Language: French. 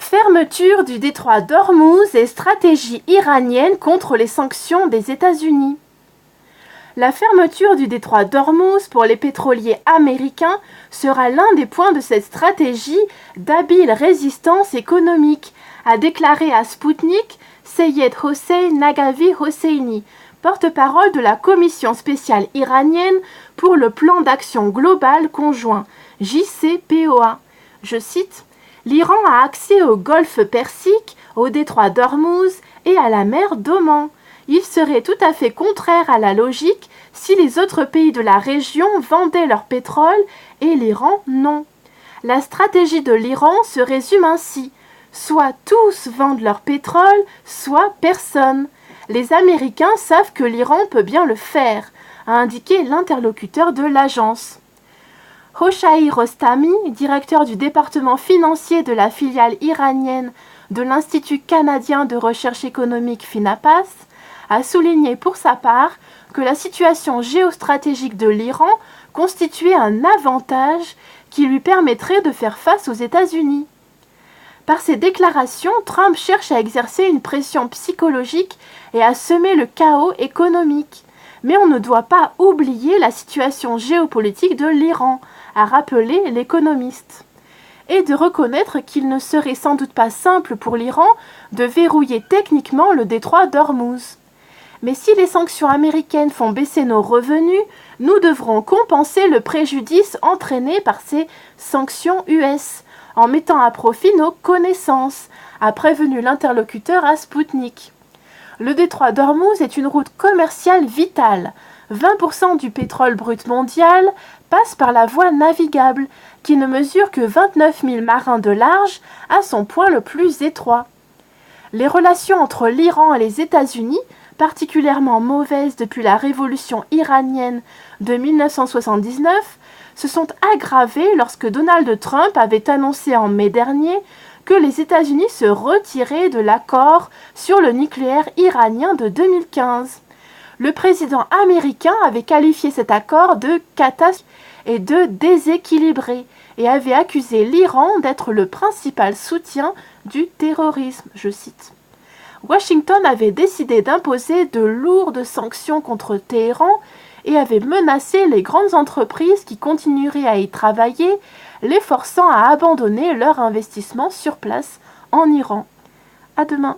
Fermeture du détroit d'Ormuz et stratégie iranienne contre les sanctions des États-Unis. La fermeture du détroit d'Ormuz pour les pétroliers américains sera l'un des points de cette stratégie d'habile résistance économique, a déclaré à Sputnik Seyed Hossein Nagavi Hosseini, porte-parole de la Commission spéciale iranienne pour le plan d'action global conjoint, JCPOA. Je cite: l'Iran a accès au golfe Persique, au détroit d'Ormuz et à la mer d'Oman. Il serait tout à fait contraire à la logique si les autres pays de la région vendaient leur pétrole et l'Iran non. La stratégie de l'Iran se résume ainsi: soit tous vendent leur pétrole, soit personne. Les Américains savent que l'Iran peut bien le faire, a indiqué l'interlocuteur de l'agence. Hoshaï Rostami, directeur du département financier de la filiale iranienne de l'Institut canadien de recherche économique FINAPAS, a souligné pour sa part que la situation géostratégique de l'Iran constituait un avantage qui lui permettrait de faire face aux États-Unis. Par ses déclarations, Trump cherche à exercer une pression psychologique et à semer le chaos économique. Mais on ne doit pas oublier la situation géopolitique de l'Iran, a rappelé l'économiste, et de reconnaître qu'il ne serait sans doute pas simple pour l'Iran de verrouiller techniquement le détroit d'Ormuz. Mais si les sanctions américaines font baisser nos revenus, nous devrons compenser le préjudice entraîné par ces sanctions US, en mettant à profit nos connaissances, a prévenu l'interlocuteur à Sputnik. Le détroit d'Ormuz est une route commerciale vitale. 20% du pétrole brut mondial passe par la voie navigable, qui ne mesure que 29 000 marins de large à son point le plus étroit. Les relations entre l'Iran et les États-Unis, particulièrement mauvaises depuis la révolution iranienne de 1979, se sont aggravées lorsque Donald Trump avait annoncé en mai dernier que les États-Unis se retiraient de l'accord sur le nucléaire iranien de 2015. Le président américain avait qualifié cet accord de catastrophique et de déséquilibré et avait accusé l'Iran d'être le principal soutien du terrorisme, je cite. Washington avait décidé d'imposer de lourdes sanctions contre Téhéran et avait menacé les grandes entreprises qui continueraient à y travailler, les forçant à abandonner leur investissement sur place en Iran. À demain.